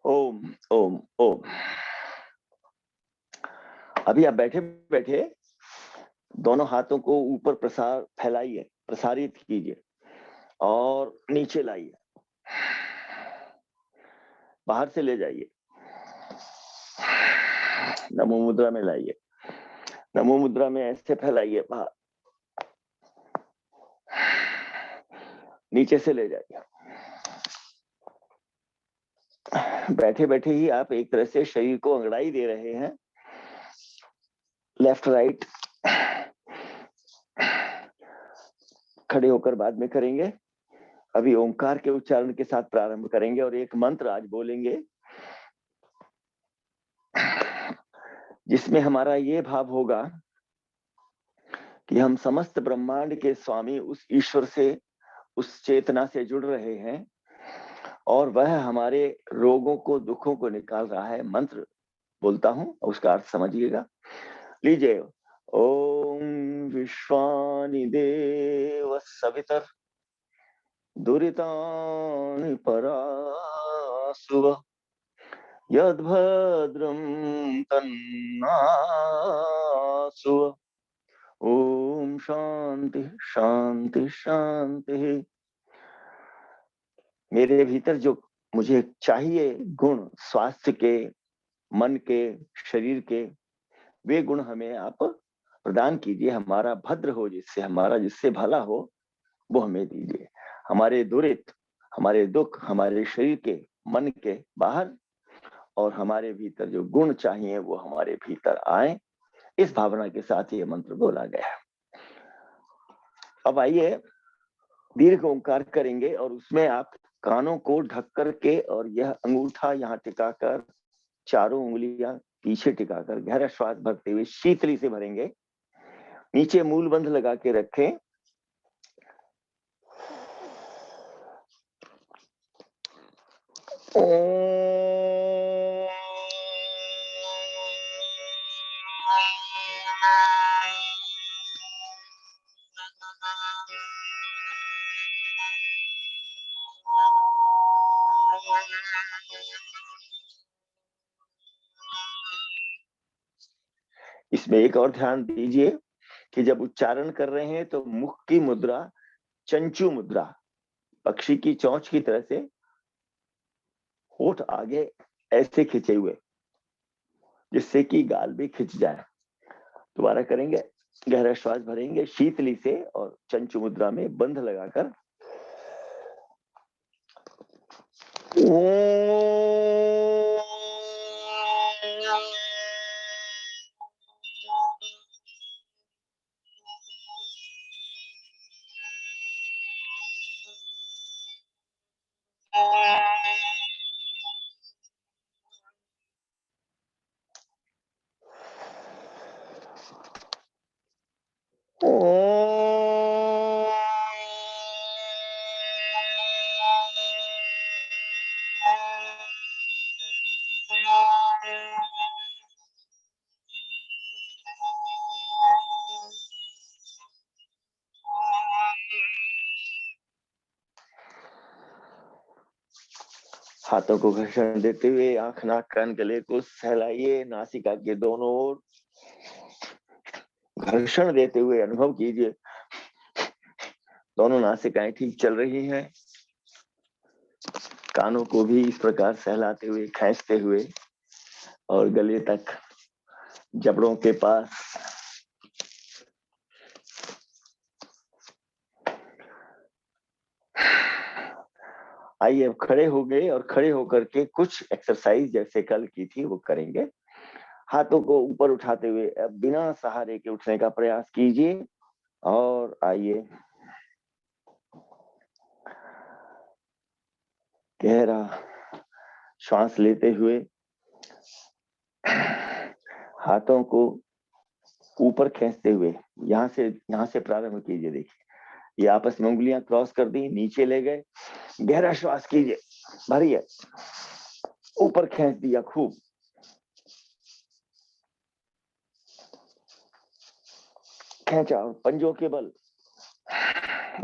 ओम ओम ओम। अभी आप बैठे बैठे दोनों हाथों को ऊपर फैलाइए, प्रसारित कीजिए और नीचे लाइए, बाहर से ले जाइए, नमो मुद्रा में लाइए। नमो मुद्रा में ऐसे फैलाइए, बाहर नीचे से ले जाइए। बैठे बैठे ही आप एक तरह से शरीर को अंगड़ाई दे रहे हैं, लेफ्ट राइट। खड़े होकर बाद में करेंगे। अभी ओंकार के उच्चारण के साथ प्रारंभ करेंगे और एक मंत्र आज बोलेंगे जिसमें हमारा ये भाव होगा कि हम समस्त ब्रह्मांड के स्वामी उस ईश्वर से, उस चेतना से जुड़ रहे हैं और वह हमारे रोगों को, दुखों को निकाल रहा है। मंत्र बोलता हूं, उसका अर्थ समझिएगा। लीजिए। ओम विश्वानि देव सवितर दुरितानि परासुव यद्भद्रं तन्नासुव। ओम शांति शांति शांति। मेरे भीतर जो मुझे चाहिए गुण, स्वास्थ्य के, मन के, शरीर के, वे गुण हमें आप प्रदान कीजिए। हमारा भद्र हो, जिससे भला हो, वो हमें दीजिए। हमारे दुरित, हमारे दुख, हमारे शरीर के, मन के बाहर, और हमारे भीतर जो गुण चाहिए वो हमारे भीतर आए। इस भावना के साथ ये मंत्र बोला गया है। अब आइए दीर्घ ओंकार करेंगे और उसमें आप कानों को ढक करके और यह अंगूठा यहाँ टिकाकर, चारों उंगलियां पीछे टिकाकर गहरा श्वास भरते हुए शीतली से भरेंगे। नीचे मूल बंध लगा के रखें। इसमें एक और ध्यान दीजिए कि जब उच्चारण कर रहे हैं तो मुख की मुद्रा चंचू मुद्रा, पक्षी की चोंच की तरह से होठ आगे ऐसे खिंचे हुए, जिससे कि गाल भी खिंच जाए। दोबारा करेंगे। गहरा श्वास भरेंगे शीतली से और चंचू मुद्रा में बंध लगाकर। हाथों को घर्षण देते हुए आंख, नाक, कान, गले को सहलाइए। नासिका के दोनों ओर घर्षण देते हुए अनुभव कीजिए दोनों नासिकाएं ठीक चल रही हैं। कानों को भी इस प्रकार सहलाते हुए, खींचते हुए और गले तक, जबड़ों के पास। आइए अब खड़े हो गए और खड़े होकर के कुछ एक्सरसाइज जैसे कल की थी वो करेंगे। हाथों को ऊपर उठाते हुए अब बिना सहारे के उठने का प्रयास कीजिए और आइए गहरा श्वास लेते हुए हाथों को ऊपर खींचते हुए यहां से प्रारंभ कीजिए। देखिए ये आपस में उंगलियां क्रॉस कर दी, नीचे ले गए। गहरा श्वास कीजिए, भरिए, ऊपर खींच दिया खूब। खींचा, पंजों के बल।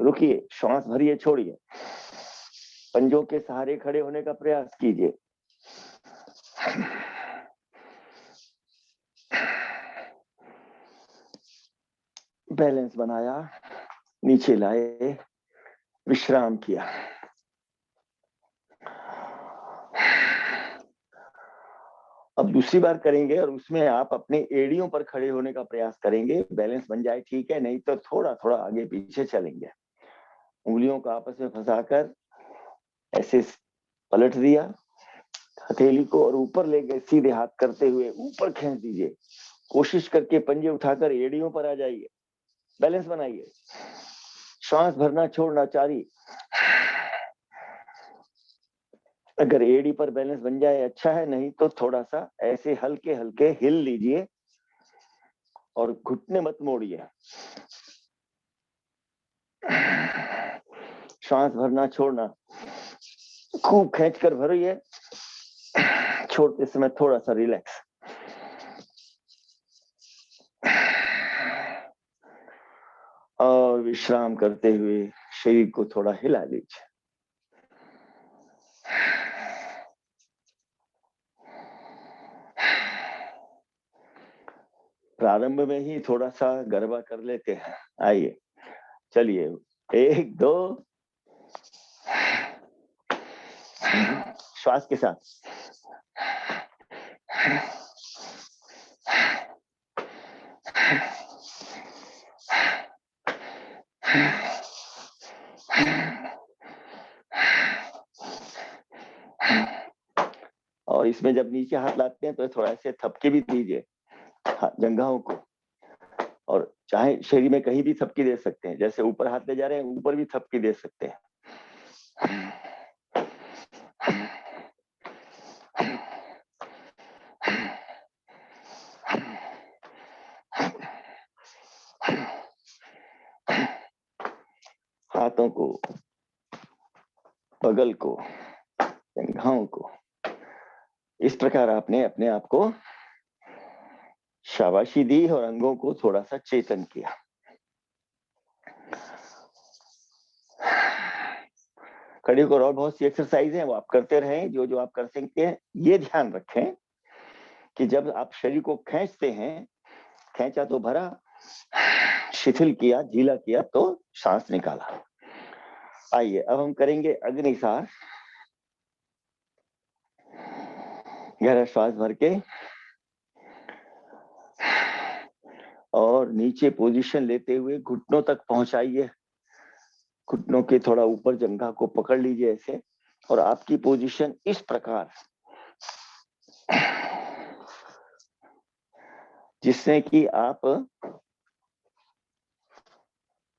रुकिए, श्वास भरिए, छोड़िए। पंजों के सहारे खड़े होने का प्रयास कीजिए। बैलेंस बनाया, नीचे लाए, विश्राम किया। अब दूसरी बार करेंगे और उसमें आप अपने एड़ियों पर खड़े होने का प्रयास करेंगे। बैलेंस बन जाए ठीक है, नहीं तो थोड़ा थोड़ा आगे पीछे चलेंगे। उंगलियों को आपस में फंसाकर ऐसे पलट दिया, हथेली को और ऊपर ले गए, सीधे हाथ करते हुए ऊपर खींच दीजिए। कोशिश करके पंजे उठाकर एड़ियों पर आ जाइए, बैलेंस बनाइए। श्वास भरना छोड़ना जारी। अगर एड़ी पर बैलेंस बन जाए अच्छा है, नहीं तो थोड़ा सा ऐसे हल्के हल्के हिल लीजिए और घुटने मत मोड़िए। श्वास भरना छोड़ना, खूब खींचकर भरिए, छोड़ते समय थोड़ा सा रिलैक्स। और विश्राम करते हुए शरीर को थोड़ा हिला लीजिए। प्रारंभ में ही थोड़ा सा गरबा कर लेते हैं। आइए, चलिए, 1 2, श्वास के साथ। और इसमें जब नीचे हाथ लाते हैं तो थोड़ा ऐसे थपके भी दीजिए जंघाओं को, और चाहे शरीर में कहीं भी थपकी दे सकते हैं। जैसे ऊपर हाथ ले जा रहे हैं, ऊपर भी थपकी दे सकते हैं। हाथों को, बगल को, जंघाओं को, इस प्रकार आपने अपने आप को शाबाशी दी और अंगों को थोड़ा सा चेतन किया। खड़े होकर और बहुत सी एक्सरसाइज है, वो आप करते रहें, जो जो आप कर सकते हैं। ये ध्यान रखें कि जब आप शरीर को खींचते हैं, खींचा तो भरा, शिथिल किया, ढीला किया तो सांस निकाला। आइए, अब हम करेंगे अग्निसार। गहरा श्वास भर के और नीचे पोजीशन लेते हुए घुटनों तक पहुंचाइए। घुटनों के थोड़ा ऊपर जंघा को पकड़ लीजिए ऐसे, और आपकी पोजीशन इस प्रकार, जिससे कि आप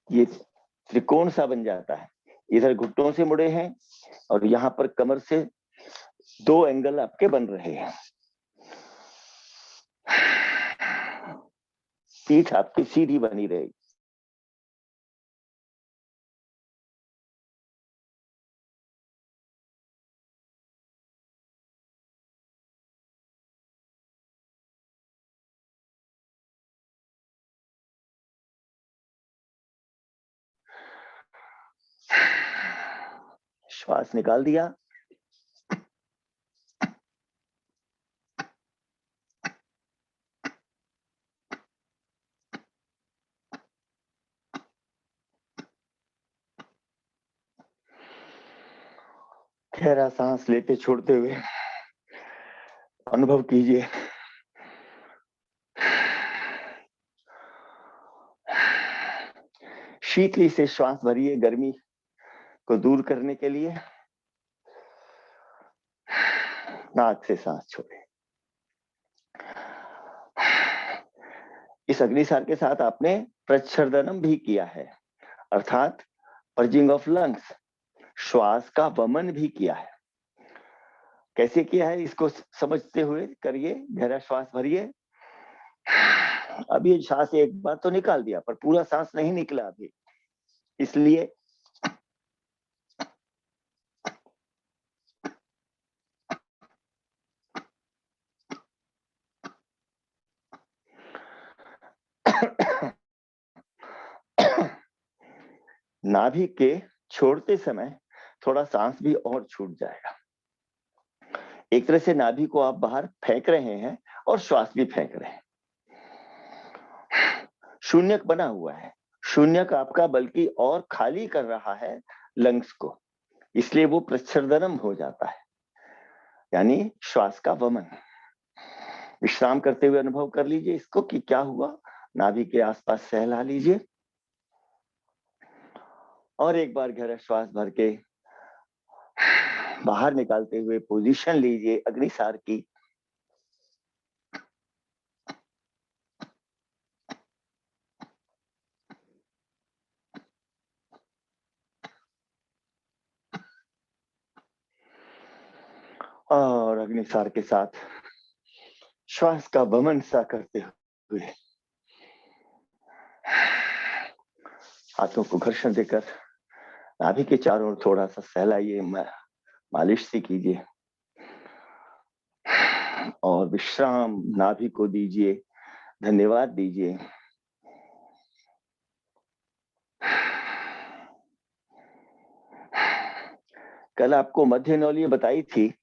ये त्रिकोण सा बन जाता है। इधर घुटनों से मुड़े हैं और यहाँ पर कमर से 2 एंगल आपके बन रहे हैं। पीठ आपकी सीधी बनी रहेगी। श्वास निकाल दिया, गहरा सांस लेते छोड़ते हुए अनुभव कीजिए शीतली से श्वास भरिए, गर्मी को दूर करने के लिए। नाक से सांस छोड़े। इस अग्निसार के साथ आपने प्रच्छर्दनम भी किया है, अर्थात पर्जिंग ऑफ लंग्स, श्वास का वमन भी किया है। कैसे किया है इसको समझते हुए करिए। गहरा श्वास भरिए। अभी सांस एक बार तो निकाल दिया, पर पूरा सांस नहीं निकला अभी, इसलिए नाभि के छोड़ते समय थोड़ा सांस भी और छूट जाएगा। एक तरह से नाभि को आप बाहर फेंक रहे हैं और श्वास भी फेंक रहे हैं। शून्यक बना हुआ है, शून्यक आपका बल्कि और खाली कर रहा है लंग्स को, इसलिए वो प्रच्छर्दनम हो जाता है, यानी श्वास का वमन। विश्राम करते हुए अनुभव कर लीजिए इसको कि क्या हुआ। नाभि के आसपास सहला लीजिए और एक बार गहरा श्वास भर के बाहर निकालते हुए पोजीशन लीजिए अग्निसार की। और अग्निसार के साथ श्वास का वमन सा करते हुए हाथों को घर्षण देकर नाभि के चारों ओर थोड़ा सा सहलाइए, मालिश से कीजिए और विश्राम नाभि को दीजिए, धन्यवाद दीजिए। कल आपको मध्य नौलिय बताई थी,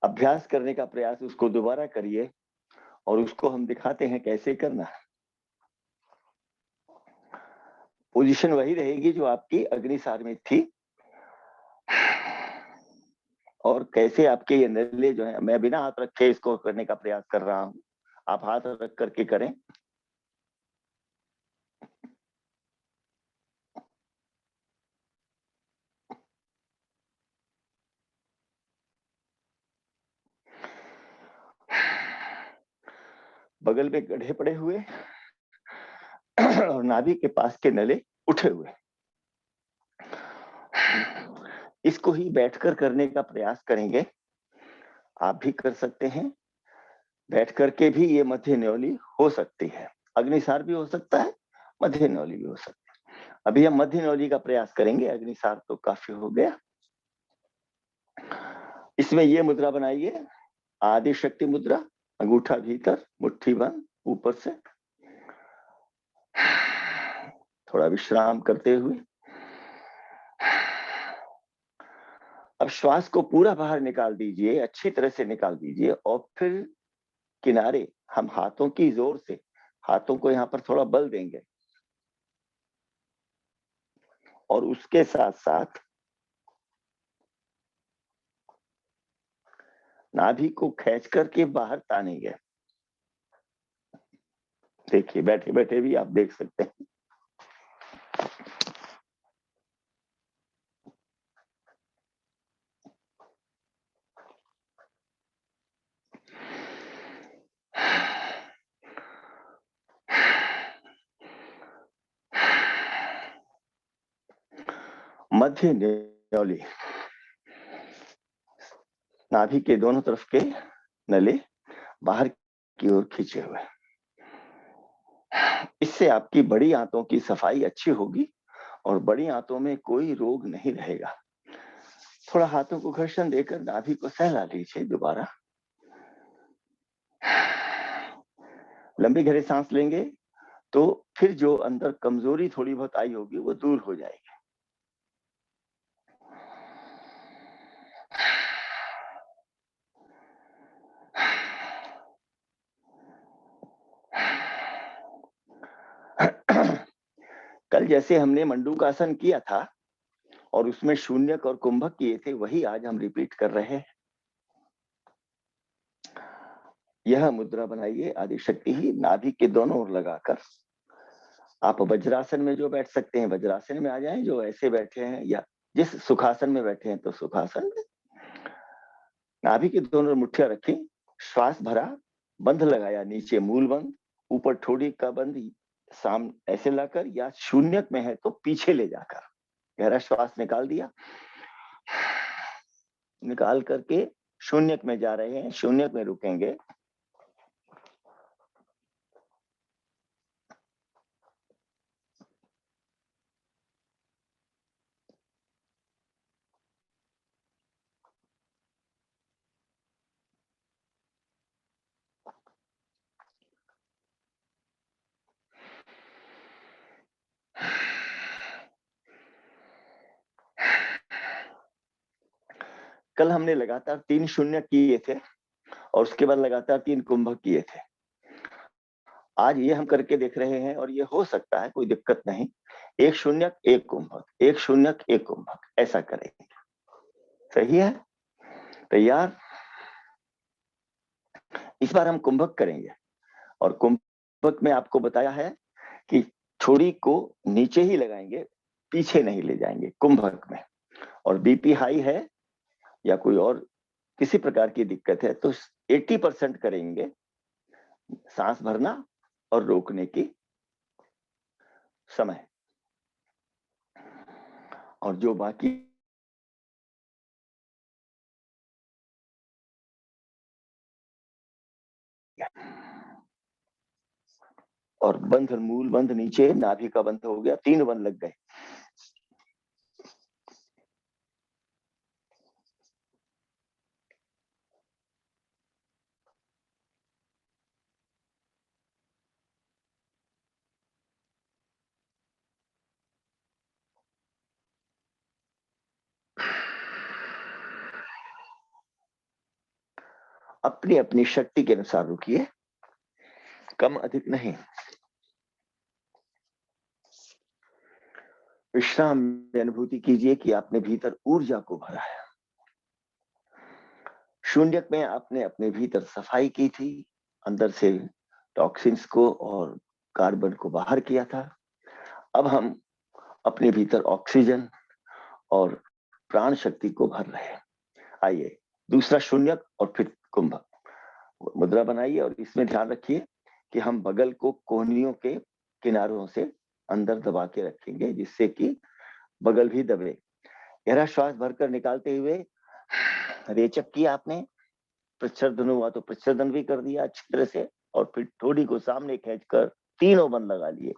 अभ्यास करने का प्रयास उसको दोबारा करिए और उसको हम दिखाते हैं कैसे करना। पोजीशन वही रहेगी जो आपकी अग्निसार में थी और कैसे आपके ये नले जो है, मैं बिना हाथ रखे इसको करने का प्रयास कर रहा हूं, आप हाथ रख करके करें। बगल में गड्ढे पड़े हुए और नाभि के पास के नले उठे हुए। इसको ही बैठकर करने का प्रयास करेंगे। आप भी कर सकते हैं, बैठ करके भी ये मध्य न्योली हो सकती है। अग्निसार भी हो सकता है, मध्य न्योली भी हो सकती है। अभी हम मध्य न्योली का प्रयास करेंगे, अग्निसार तो काफी हो गया। इसमें ये मुद्रा बनाइए, आदि शक्ति मुद्रा, अंगूठा भीतर, मुट्ठी बंद, ऊपर से थोड़ा विश्राम करते हुए अब श्वास को पूरा बाहर निकाल दीजिए, अच्छी तरह से निकाल दीजिए और फिर किनारे हम हाथों की जोर से हाथों को यहाँ पर थोड़ा बल देंगे और उसके साथ साथ नाभि को खींच करके बाहर तानेंगे। देखिए बैठे बैठे भी आप देख सकते हैं। मध्य न्योली, नाभि के दोनों तरफ के नले बाहर की ओर खींचे हुए। इससे आपकी बड़ी आंतों की सफाई अच्छी होगी और बड़ी आंतों में कोई रोग नहीं रहेगा। थोड़ा हाथों को घर्षण देकर नाभि को सहला लीजिए दोबारा। लंबी गहरी सांस लेंगे तो फिर जो अंदर कमजोरी थोड़ी बहुत आई होगी वो दूर हो जाएगी। कल जैसे हमने मंडूकासन किया था और उसमें शून्यक और कुंभक किए थे, वही आज हम रिपीट कर रहे हैं। यह मुद्रा बनाइए, आदिशक्ति ही नाभि के दोनों ओर लगाकर। आप वज्रासन में जो बैठ सकते हैं वज्रासन में आ जाएं, जो ऐसे बैठे हैं या जिस सुखासन में बैठे हैं तो सुखासन में। नाभि की दोनों मुट्ठियां रखी, श्वास भरा, बंध लगाया, नीचे मूल बंध, ऊपर ठोड़ी का बंध साम ऐसे लाकर, या शून्यक में है तो पीछे ले जाकर गहरा श्वास निकाल दिया। निकाल करके शून्यक में जा रहे हैं, शून्यक में रुकेंगे। कल हमने लगातार 3 शून्य किए थे और उसके बाद लगातार 3 कुंभक किए थे। आज ये हम करके देख रहे हैं और ये हो सकता है, कोई दिक्कत नहीं। 1 शून्य 1 कुंभक, 1 शून्य 1 कुंभक, ऐसा करेंगे। सही है? तैयार? इस बार हम कुंभक करेंगे और कुंभक में आपको बताया है कि छोड़ी को नीचे ही लगाएंगे, पीछे नहीं ले जाएंगे कुंभक में। और बीपी हाई है या कोई और किसी प्रकार की दिक्कत है तो 80% करेंगे सांस भरना और रोकने की समय, और जो बाकी और बंध, मूल बंध नीचे, नाभि का बंध हो गया, 3 बंध लग गए। अपनी अपनी शक्ति के अनुसार रुकिए, कम अधिक नहीं। विश्राम में अनुभूति कीजिए कि आपने भीतर ऊर्जा को भरा है। शून्यक में आपने अपने भीतर सफाई की थी, अंदर से टॉक्सिन्स को और कार्बन को बाहर किया था। अब हम अपने भीतर ऑक्सीजन और प्राण शक्ति को भर रहे हैं। आइए दूसरा शून्यक और फिर कुंभक। मुद्रा बनाइए और इसमें ध्यान रखिए कि हम बगल को कोहनियों के किनारों से अंदर दबा के रखेंगे, जिससे कि बगल भी दबे। गहरा श्वास भरकर निकालते हुए रेचक किया आपने, प्रच्छर्दन हुआ तो प्रच्छर्दन भी कर दिया अच्छी तरह से, और फिर ठोड़ी को सामने खींचकर तीनों बंद लगा लिए।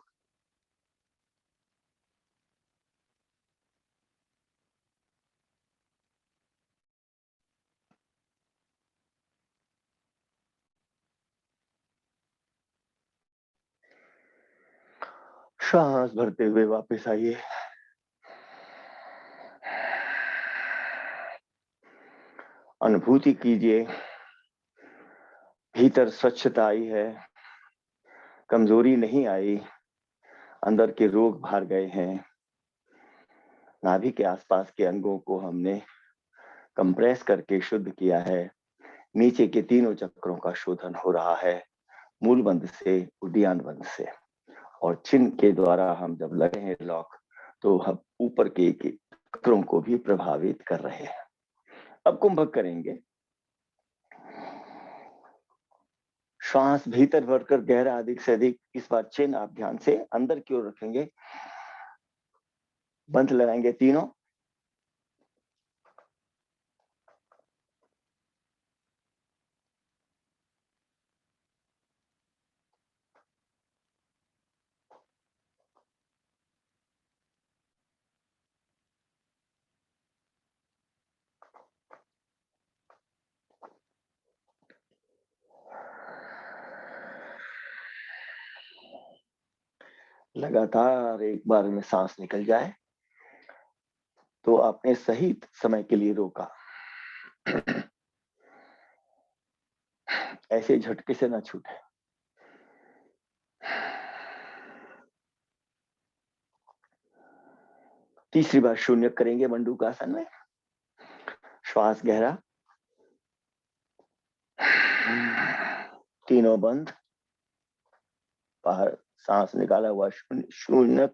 सांस भरते हुए वापस आइए। अनुभूति कीजिए भीतर स्वच्छता आई है, कमजोरी नहीं आई, अंदर के रोग बाहर गए हैं। नाभि के आसपास के अंगों को हमने कंप्रेस करके शुद्ध किया है। नीचे के तीनों चक्रों का शोधन हो रहा है, मूल बंध से, उद्यान बंध से। और चिन्ह के द्वारा हम जब लगे हैं लॉक, तो हम ऊपर के चक्रों को भी प्रभावित कर रहे हैं। अब कुंभक करेंगे। श्वास भीतर भरकर गहरा अधिक से अधिक। इस बार चिन्ह आप ध्यान से अंदर की ओर रखेंगे, बंध लगाएंगे तीनों। लगातार एक बार में सांस निकल जाए तो आपने सही समय के लिए रोका। ऐसे झटके से ना छूटे। तीसरी बार शून्य करेंगे मंडूकासन में। श्वास गहरा, तीनों बंद, बाहर सांस निकाला हुआ शून्य।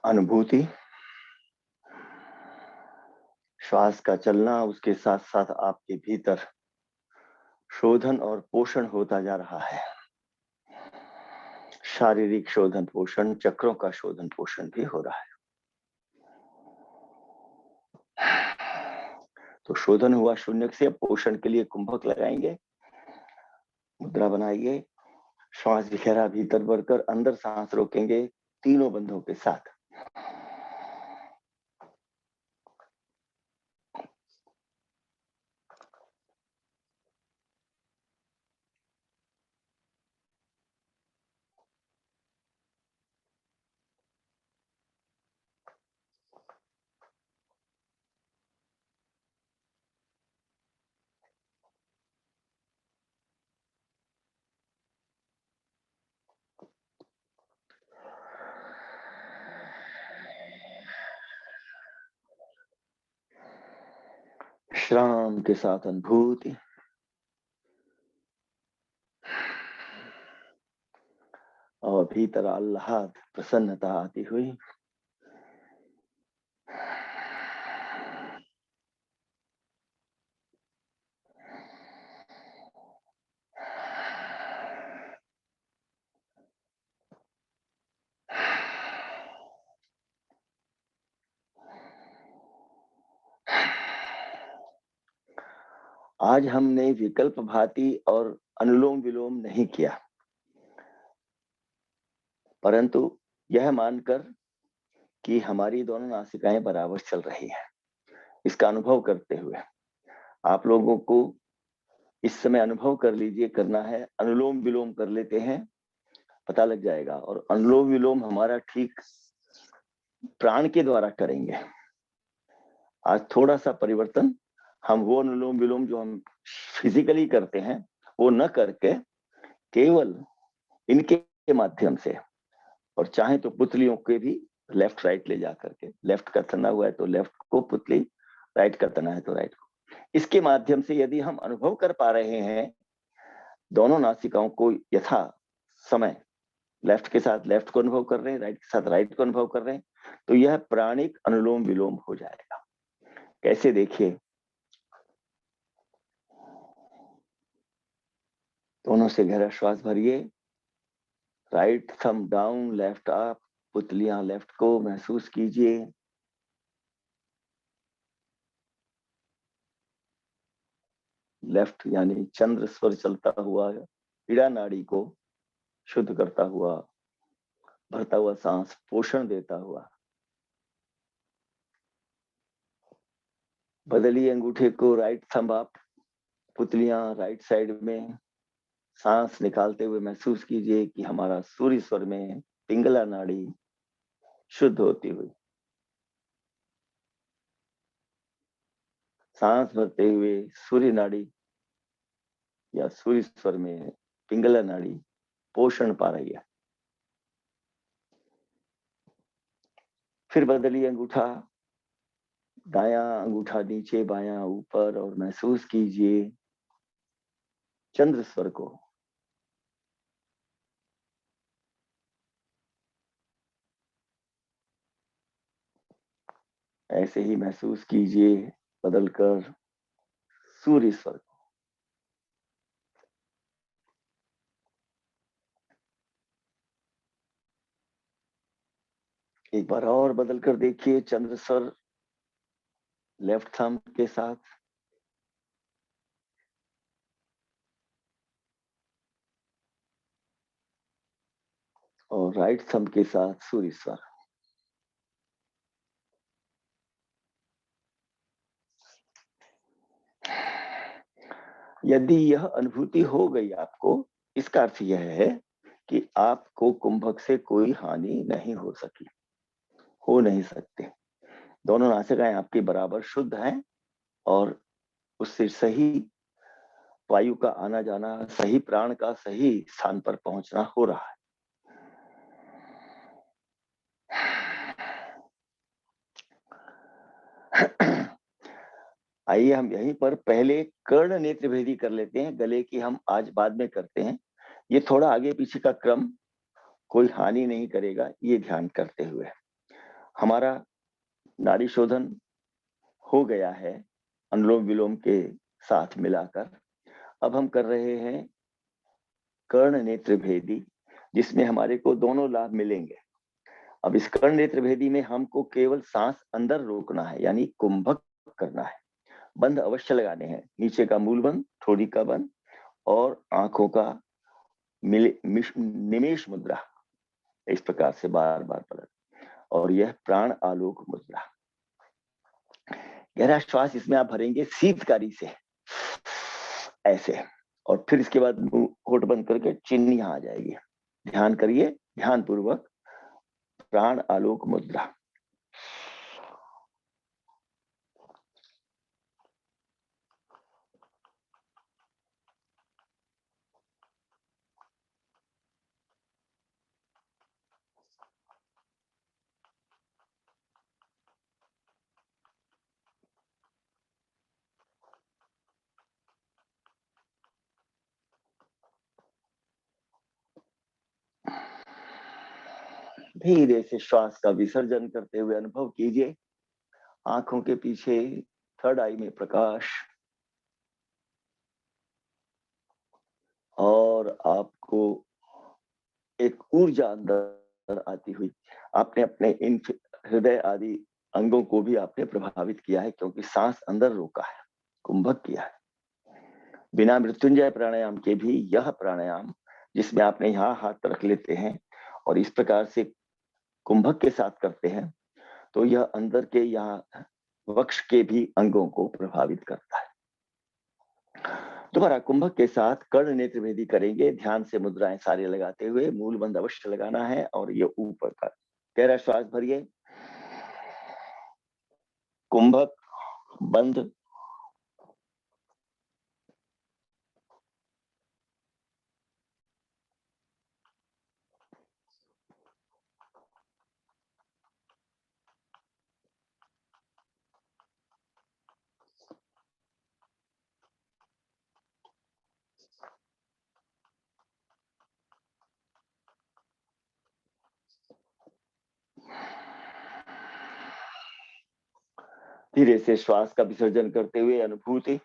अनुभूति, श्वास का चलना, उसके साथ साथ आपके भीतर शोधन और पोषण होता जा रहा है। शारीरिक शोधन पोषण, चक्रों का शोधन पोषण भी हो रहा है। तो शोधन हुआ शून्य से, पोषण के लिए कुंभक लगाएंगे। मुद्रा बनाइए, श्वास गहरा भीतर भरकर अंदर सांस रोकेंगे तीनों बंधों के साथ। विश्राम के साथ अनुभूति और भीतर आह्लाद प्रसन्नता आती हुई आज हमने विकल्प भाती और अनुलोम विलोम नहीं किया, परंतु यह मानकर कि हमारी दोनों नासिकाएं बराबर चल रही हैं, इसका अनुभव करते हुए आप लोगों को इस समय अनुभव कर लीजिए, करना है अनुलोम विलोम कर लेते हैं, पता लग जाएगा। और अनुलोम विलोम हमारा ठीक प्राण के द्वारा करेंगे। आज थोड़ा सा परिवर्तन, हम वो अनुलोम विलोम जो हम फिजिकली करते हैं वो न करके केवल इनके माध्यम से, और चाहे तो पुतलियों के भी लेफ्ट राइट ले जा करके, लेफ्ट का तना हुआ है तो लेफ्ट को पुतली, राइट का तना है तो राइट को, इसके माध्यम से यदि हम अनुभव कर पा रहे हैं दोनों नासिकाओं को यथा समय, लेफ्ट के साथ लेफ्ट को अनुभव कर रहे हैं, राइट के साथ राइट को अनुभव कर रहे हैं, तो यह प्राणिक अनुलोम विलोम हो जाएगा। कैसे, देखिए, दोनों से गहरा श्वास भरिए, right thumb down, left up, पुतलियां लेफ्ट को महसूस कीजिए। लेफ्ट यानी चंद्र स्वर चलता हुआ इड़ा नाड़ी को शुद्ध करता हुआ, भरता हुआ सांस पोषण देता हुआ। बदलिए अंगूठे को, राइट थंब अप, पुतलियां राइट साइड में, सांस निकालते हुए महसूस कीजिए कि हमारा सूर्य स्वर में पिंगला नाड़ी शुद्ध होती हुई। सांस भरते हुए सूर्य नाड़ी या सूर्य स्वर में पिंगला नाड़ी पोषण पा रही है। फिर बदलिए अंगूठा, दायां अंगूठा नीचे, बायां ऊपर, और महसूस कीजिए चंद्र स्वर को। ऐसे ही महसूस कीजिए बदलकर सूर्य स्वर को। एक बार और बदल कर देखिए चंद्र स्वर लेफ्ट थंब के साथ, और राइट थंब के साथ सूर्य स्वर। यदि यह अनुभूति हो गई आपको, इसका अर्थ यह है कि आपको कुंभक से कोई हानि नहीं हो सकी, हो नहीं सकते। दोनों नासिकाएं आपकी बराबर शुद्ध हैं और उससे सही वायु का आना जाना, सही प्राण का सही स्थान पर पहुंचना हो रहा है। आइए हम यहीं पर पहले कर्ण नेत्र भेदी कर लेते हैं, गले की हम आज बाद में करते हैं। ये थोड़ा आगे पीछे का क्रम कोई हानि नहीं करेगा, ये ध्यान करते हुए हमारा नाड़ी शोधन हो गया है अनुलोम विलोम के साथ मिलाकर। अब हम कर रहे हैं कर्ण नेत्र भेदी, जिसमें हमारे को दोनों लाभ मिलेंगे। अब इस कर्ण नेत्र भेदी में हमको केवल सांस अंदर रोकना है, यानी कुंभक करना है। बंद अवश्य लगाने हैं, नीचे का मूल बंद, थोड़ी का बंद, और आंखों का निमेश मुद्रा, इस प्रकार से बार बार पलट, और यह प्राण आलोक मुद्रा। गहरा श्वास इसमें आप भरेंगे शीतकारी से ऐसे, और फिर इसके बाद मुंह होठ बंद करके चिन्ह यहां आ जाएगी। ध्यान करिए, ध्यान पूर्वक, प्राण आलोक मुद्रा। धीरे से श्वास का विसर्जन करते हुए अनुभव कीजिए आंखों के पीछे थर्ड आई में प्रकाश, और आपको एक ऊर्जा अंदर आती हुई। आपने अपने इन हृदय आदि अंगों को भी आपने प्रभावित किया है, क्योंकि सांस अंदर रोका है, कुंभक किया है। बिना मृत्युंजय प्राणायाम के भी यह प्राणायाम, जिसमें आपने यहाँ हाथ रख लेते हैं और इस प्रकार से कुंभक के साथ करते हैं, तो यह अंदर के यहाँ वक्ष के भी अंगों को प्रभावित करता है। दोबारा कुंभक के साथ कर्ण नेत्र भेदी करेंगे, ध्यान से मुद्राएं सारे लगाते हुए। मूल बंद अवश्य लगाना है, और ये ऊपर का गहरा श्वास भरिए, कुंभक बंद, धीरे से श्वास का विसर्जन करते हुए अनुभूति,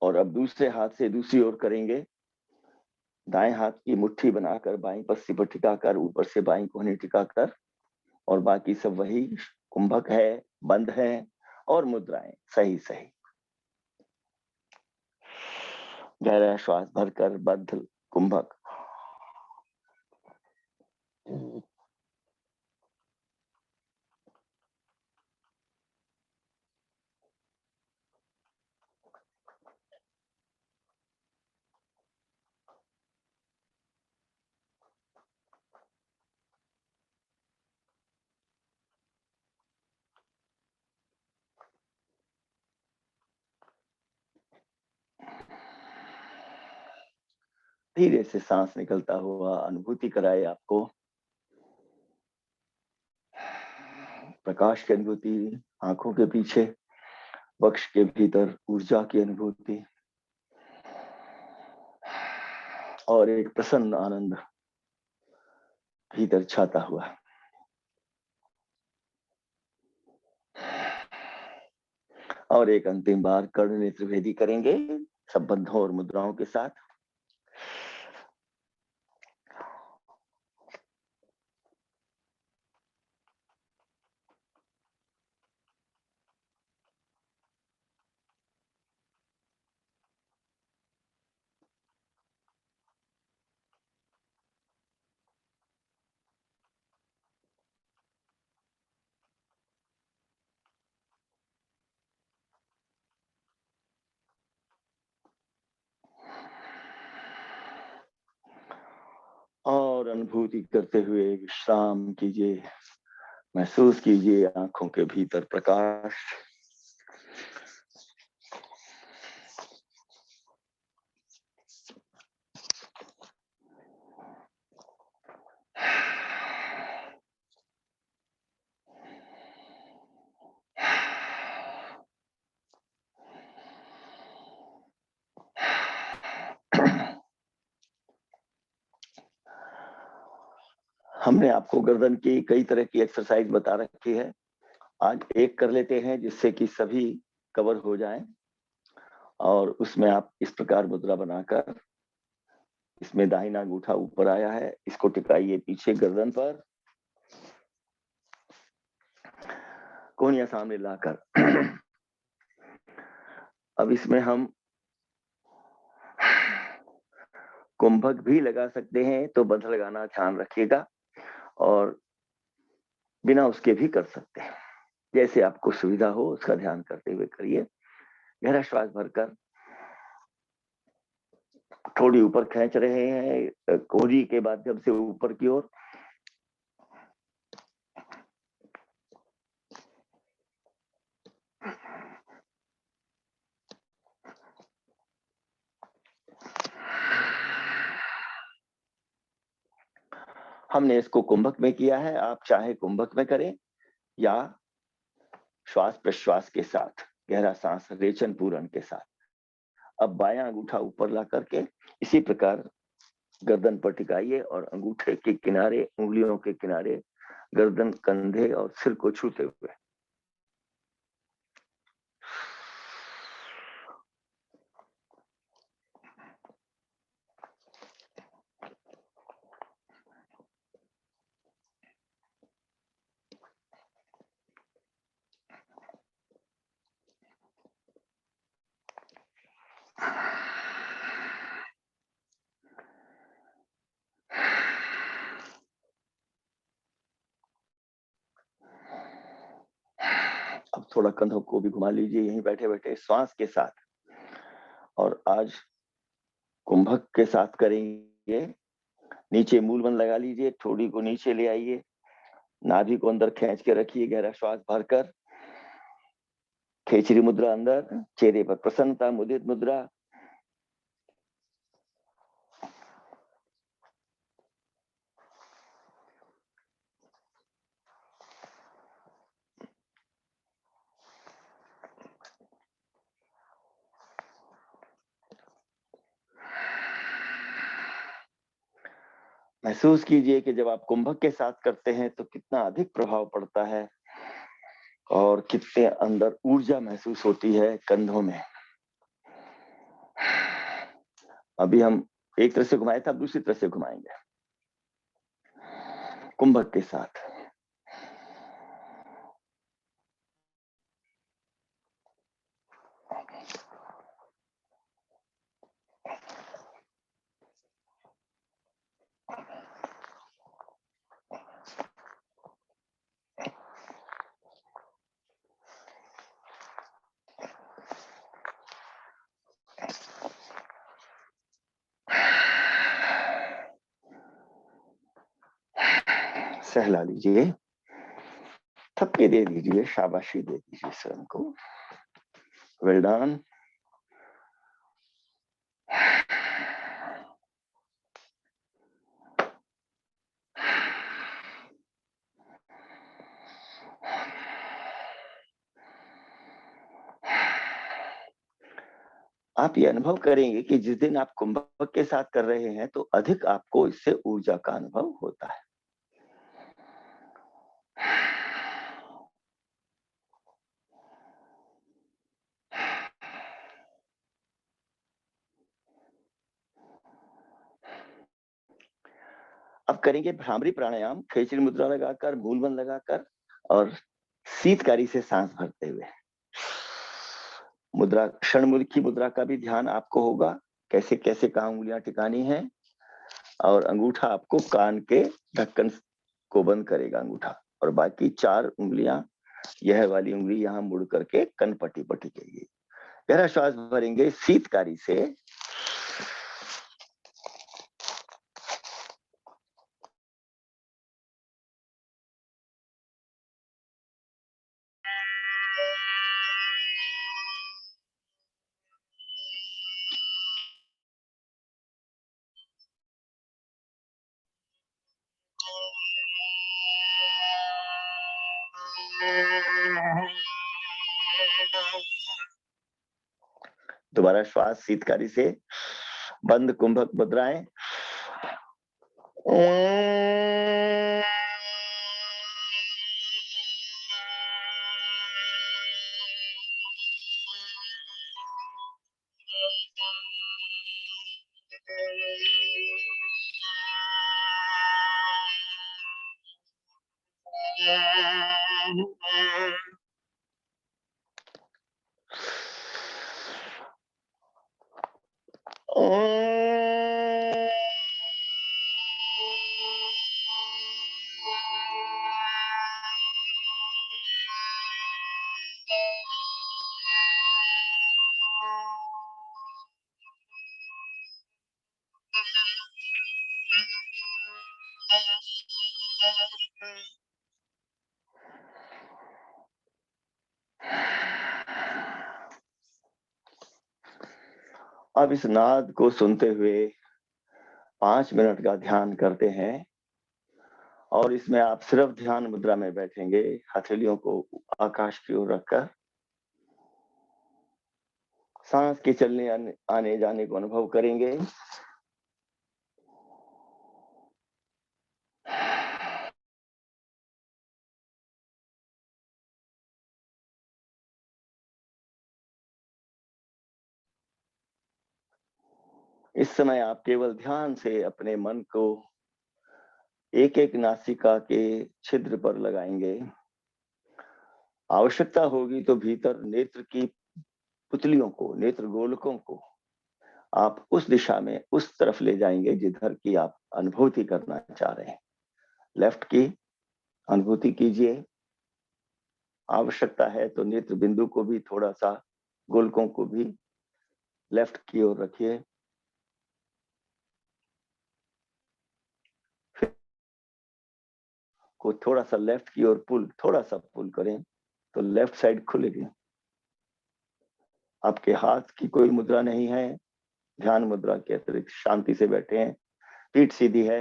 और अब दूसरे हाथ से दूसरी ओर करेंगे। दाएं हाथ की मुट्ठी बनाकर बाईं पस्ती पर टिकाकर, ऊपर से बाईं कोहनी टिकाकर, और बाकी सब वही कुंभक है, बंद है, और मुद्राएं सही सही। गहरा श्वास भरकर बद्ध कुंभक, धीरे से सांस निकलता हुआ अनुभूति कराए आपको प्रकाश की अनुभूति, आंखों के पीछे वक्ष के भीतर ऊर्जा की अनुभूति, और एक प्रसन्न आनंद भीतर छाता हुआ। और एक अंतिम बार कर्ण नेत्र भेदी करेंगे सब बंधों और मुद्राओं के साथ। और अनुभूति करते हुए विश्राम कीजिए, महसूस कीजिए आंखों के भीतर प्रकाश। हमने आपको गर्दन की कई तरह की एक्सरसाइज बता रखी है, आज एक कर लेते हैं जिससे कि सभी कवर हो जाएं। और उसमें आप इस प्रकार मुद्रा बनाकर, इसमें दाहिना अंगूठा ऊपर आया है, इसको टिकाइए पीछे गर्दन पर, कोहनियां सामने लाकर अब इसमें हम कुंभक भी लगा सकते हैं, तो बंध लगाना ध्यान रखिएगा, और बिना उसके भी कर सकते हैं, जैसे आपको सुविधा हो उसका ध्यान करते हुए करिए। गहरा श्वास भरकर थोड़ी ऊपर खींच रहे हैं कोहनी के माध्यम से ऊपर की ओर। हमने इसको कुंभक में किया है, आप चाहे कुंभक में करें या श्वास प्रश्वास के साथ, गहरा सांस रेचन पूरण के साथ। अब बायां अंगूठा ऊपर ला करके इसी प्रकार गर्दन पर टिकाइए और अंगूठे के किनारे, उंगलियों के किनारे गर्दन, कंधे और सिर को छूते हुए अब थोड़ा कंधों को भी घुमा लीजिए यहीं बैठे बैठे श्वास के साथ। और आज कुंभक के साथ करेंगे। नीचे मूलबंध लगा लीजिए, ठोड़ी को नीचे ले आइए, नाभि को अंदर खींच के रखिए, गहरा श्वास भरकर। खेचरी मुद्रा अंदर, चेहरे पर प्रसन्नता, मुदित मुद्रा। महसूस कीजिए कि जब आप कुंभक के साथ करते हैं तो कितना अधिक प्रभाव पड़ता है और कितने अंदर ऊर्जा महसूस होती है कंधों में। अभी हम एक तरह से घुमाए थे, अब दूसरी तरह से घुमाएंगे कुंभक के साथ। सहला लीजिए, थपके दे दीजिए, शाबाशी दे दीजिए स्वयं को। Well done. आप ये अनुभव करेंगे कि जिस दिन आप कुंभक के साथ कर रहे हैं तो अधिक आपको इससे ऊर्जा का अनुभव होता है। अब करेंगे भ्रामरी प्राणायाम, खेचरी मुद्रा लगाकर, मूलबंध लगाकर और शीतकारी से सांस भरते हुए। मुद्रा, क्षणमुखी मुद्रा का भी ध्यान आपको होगा, कैसे कैसे कहाँ उंगलियां टिकानी है, और अंगूठा आपको कान के ढक्कन को बंद करेगा अंगूठा, और बाकी 4 उंगलियां, यह वाली उंगली यहाँ मुड़ करके कनपट्टी पर टिकेगी। गहरा श्वास भरेंगे शीतकारी से। दोबारा श्वास शीतकारी से, बंद कुंभक मुद्राएं। अब इस नाद को सुनते हुए 5 मिनट का ध्यान करते हैं और इसमें आप सिर्फ ध्यान मुद्रा में बैठेंगे, हथेलियों को आकाश की ओर रखकर सांस के चलने आने जाने को अनुभव करेंगे। इस समय आप केवल ध्यान से अपने मन को एक एक नासिका के छिद्र पर लगाएंगे। आवश्यकता होगी तो भीतर नेत्र की पुतलियों को, नेत्र गोलकों को आप उस दिशा में, उस तरफ ले जाएंगे जिधर की आप अनुभूति करना चाह रहे हैं। लेफ्ट की अनुभूति कीजिए। आवश्यकता है तो नेत्र बिंदु को भी थोड़ा सा, गोलकों को भी लेफ्ट की ओर रखिए। को थोड़ा सा लेफ्ट की ओर पुल, थोड़ा सा पुल करें तो लेफ्ट साइड खुलेगी। आपके हाथ की कोई मुद्रा नहीं है, ध्यान मुद्रा के अतिरिक्त शांति से बैठे हैं, पीठ सीधी है।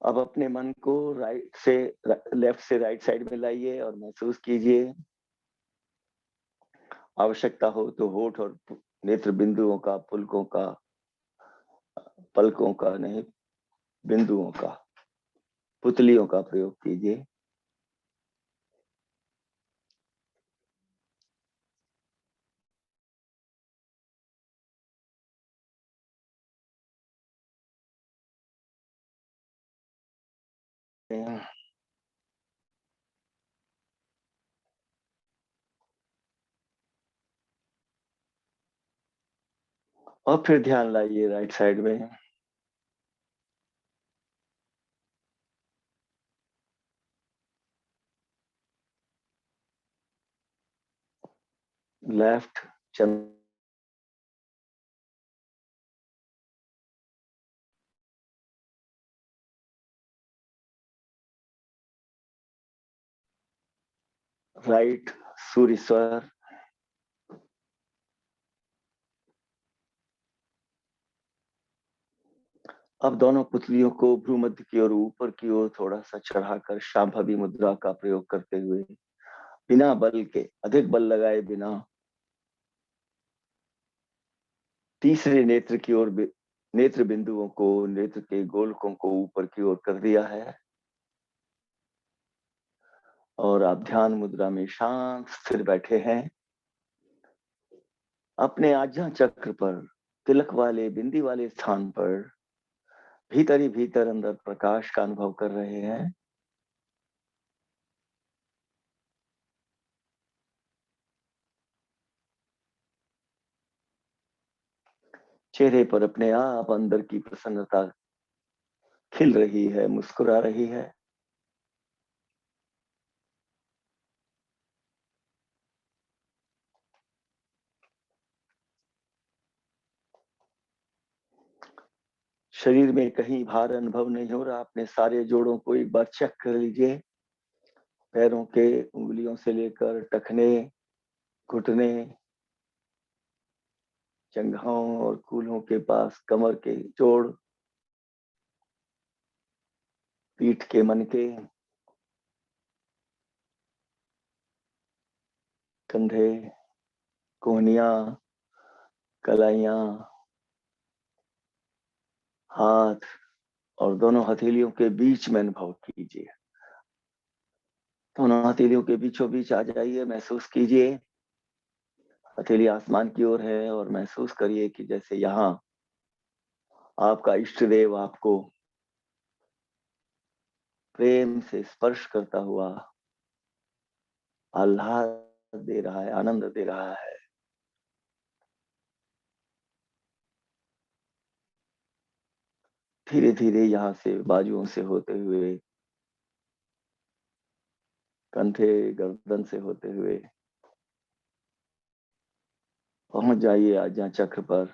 अब अपने मन को राइट से लेफ्ट से राइट साइड में लाइए और महसूस कीजिए। आवश्यकता हो तो होठ और नेत्र बिंदुओं का, पुलकों का, पलकों का नहीं, बिंदुओं का, पुतलियों का प्रयोग कीजिए। और फिर ध्यान लाइए राइट साइड में। लेफ्ट चंद्र, राइट सूर्य स्वर, अब दोनों पुतलियों को भ्रूमध्य की ओर, ऊपर की ओर थोड़ा सा चढ़ाकर शांभवी मुद्रा का प्रयोग करते हुए, बिना बल के, अधिक बल लगाए बिना, तीसरे नेत्र की ओर, नेत्र बिंदुओं को, नेत्र के गोलकों को ऊपर की ओर कर दिया है और आप ध्यान मुद्रा में शांत स्थिर बैठे हैं। अपने आज्ञा चक्र पर, तिलक वाले, बिंदी वाले स्थान पर भीतर ही भीतर अंदर प्रकाश का अनुभव कर रहे हैं। चेहरे पर अपने आप अंदर की प्रसन्नता खिल रही है, मुस्कुरा रही है। शरीर में कहीं भार अनुभव नहीं हो रहा। अपने सारे जोड़ों को एक बार चेक कर लीजिए। पैरों के उंगलियों से लेकर टखने, घुटने, जंघाओं और कूल्हों के पास, कमर के जोड़, पीठ के मनके, कंधे, कोहनियां, कलाइयां, हाथ और दोनों हथेलियों के बीच में अनुभव कीजिए। दोनों हथेलियों के बीचों बीच आ जाइए, महसूस कीजिए। हथेली आसमान की ओर है और महसूस करिए कि जैसे यहाँ आपका इष्ट देव आपको प्रेम से स्पर्श करता हुआ आह्लाद दे रहा है, आनंद दे रहा है। धीरे धीरे यहाँ से, बाजुओं से होते हुए, कंधे, गर्दन से होते हुए पहुंच जाइए आज्ञा चक्र पर।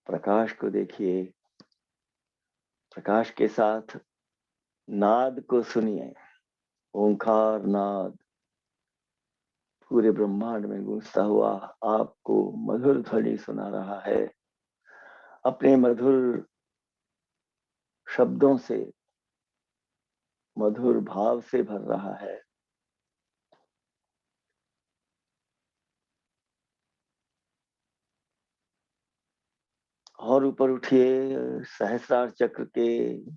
प्रकाश को देखिए, प्रकाश के साथ नाद को सुनिए। ओंकार नाद पूरे ब्रह्मांड में गूंजता हुआ आपको मधुर ध्वनि सुना रहा है, अपने मधुर शब्दों से, मधुर भाव से भर रहा है। और ऊपर उठिए, सहस्रार चक्र के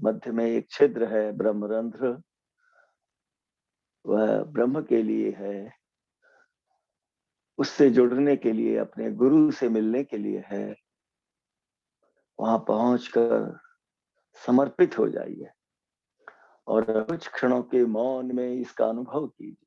मध्य में एक छिद्र है, ब्रह्मरंध्र, वह ब्रह्म के लिए है, उससे जुड़ने के लिए, अपने गुरु से मिलने के लिए है। वहां पहुंचकर समर्पित हो जाइए और कुछ क्षणों के मौन में इसका अनुभव कीजिए।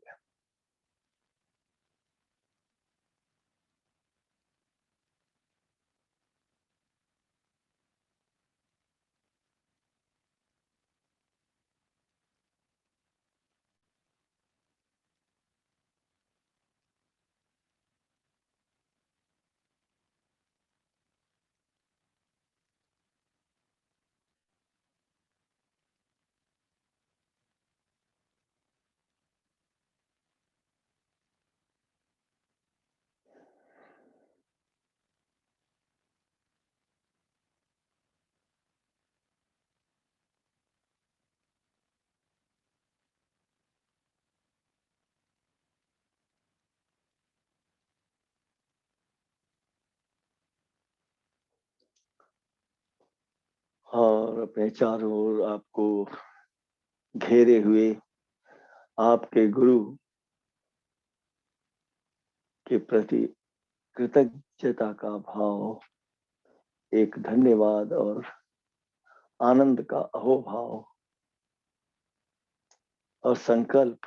और अपने चारों ओर आपको घेरे हुए आपके गुरु के प्रति कृतज्ञता का भाव, एक धन्यवाद और आनंद का अहोभाव और संकल्प,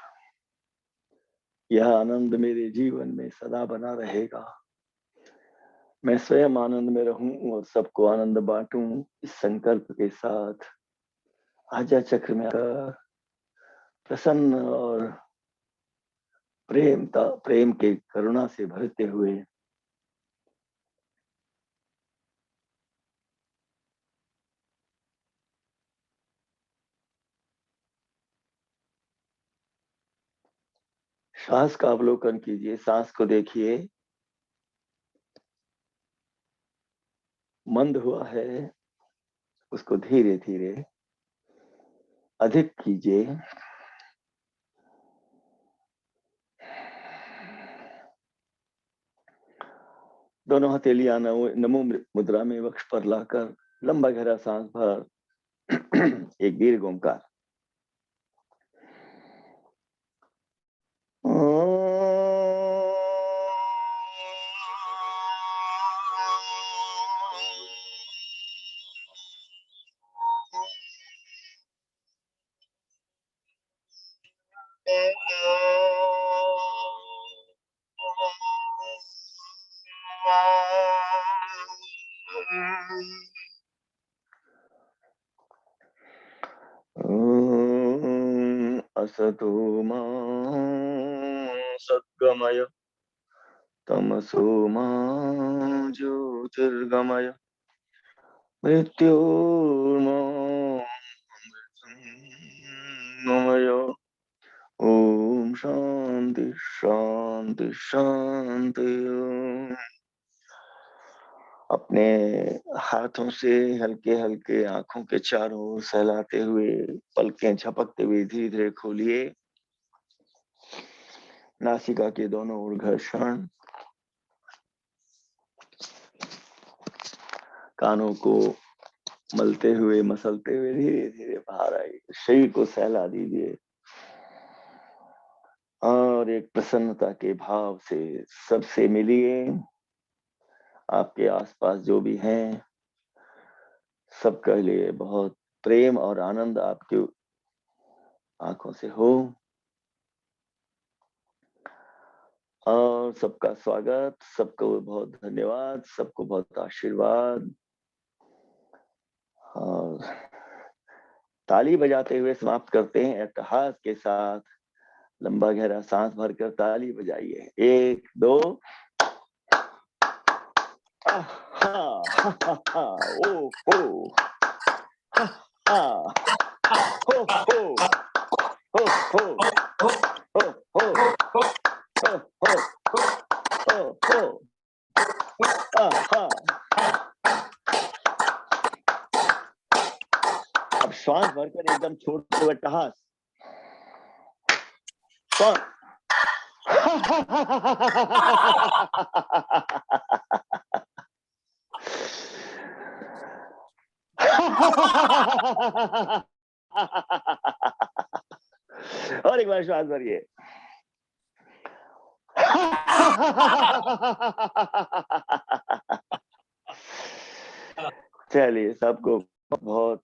यह आनंद मेरे जीवन में सदा बना रहेगा। मैं स्वयं आनंद में रहूं और सबको आनंद बांटूं, इस संकल्प के साथ आजा चक्र में प्रसन्न और प्रेम के करुणा से भरते हुए श्वास का अवलोकन कीजिए, सांस को देखिए, मंद हुआ है, उसको धीरे धीरे अधिक कीजिए। दोनों हथेलियां नमो मुद्रा में वक्ष पर लाकर लंबा गहरा सांस भर एक दीर्घ ओंकार। असतो मा सद्गमय तमसो मा ज्योतिर्गमय मृत्योर्मोमय। ओम शांति शांति शांति। अपने हाथों से हल्के हल्के आंखों के चारों ओर सहलाते हुए, पलकें झपकते हुए धीरे धीरे खोलिए। नासिका के दोनों ओर घर्षण, कानों को मलते हुए मसलते हुए धीरे धीरे बाहर आइए, शरीर को सहला दीजिए और एक प्रसन्नता के भाव से सबसे मिलिए। आपके आसपास जो भी हैं, सबके लिए बहुत प्रेम और आनंद आपके आंखों से हो और सबका स्वागत, सबको बहुत धन्यवाद, सबको बहुत आशीर्वाद। और ताली बजाते हुए समाप्त करते हैं इतिहास के साथ। लंबा गहरा सांस भरकर ताली बजाइए, 1 2। ओ हो हो हो हो हो हो हो हो श्वास भरकर एकदम छोड़ते हुए टहास। कौन? और एक बार श्वास भरिए। चलिए, सबको बहुत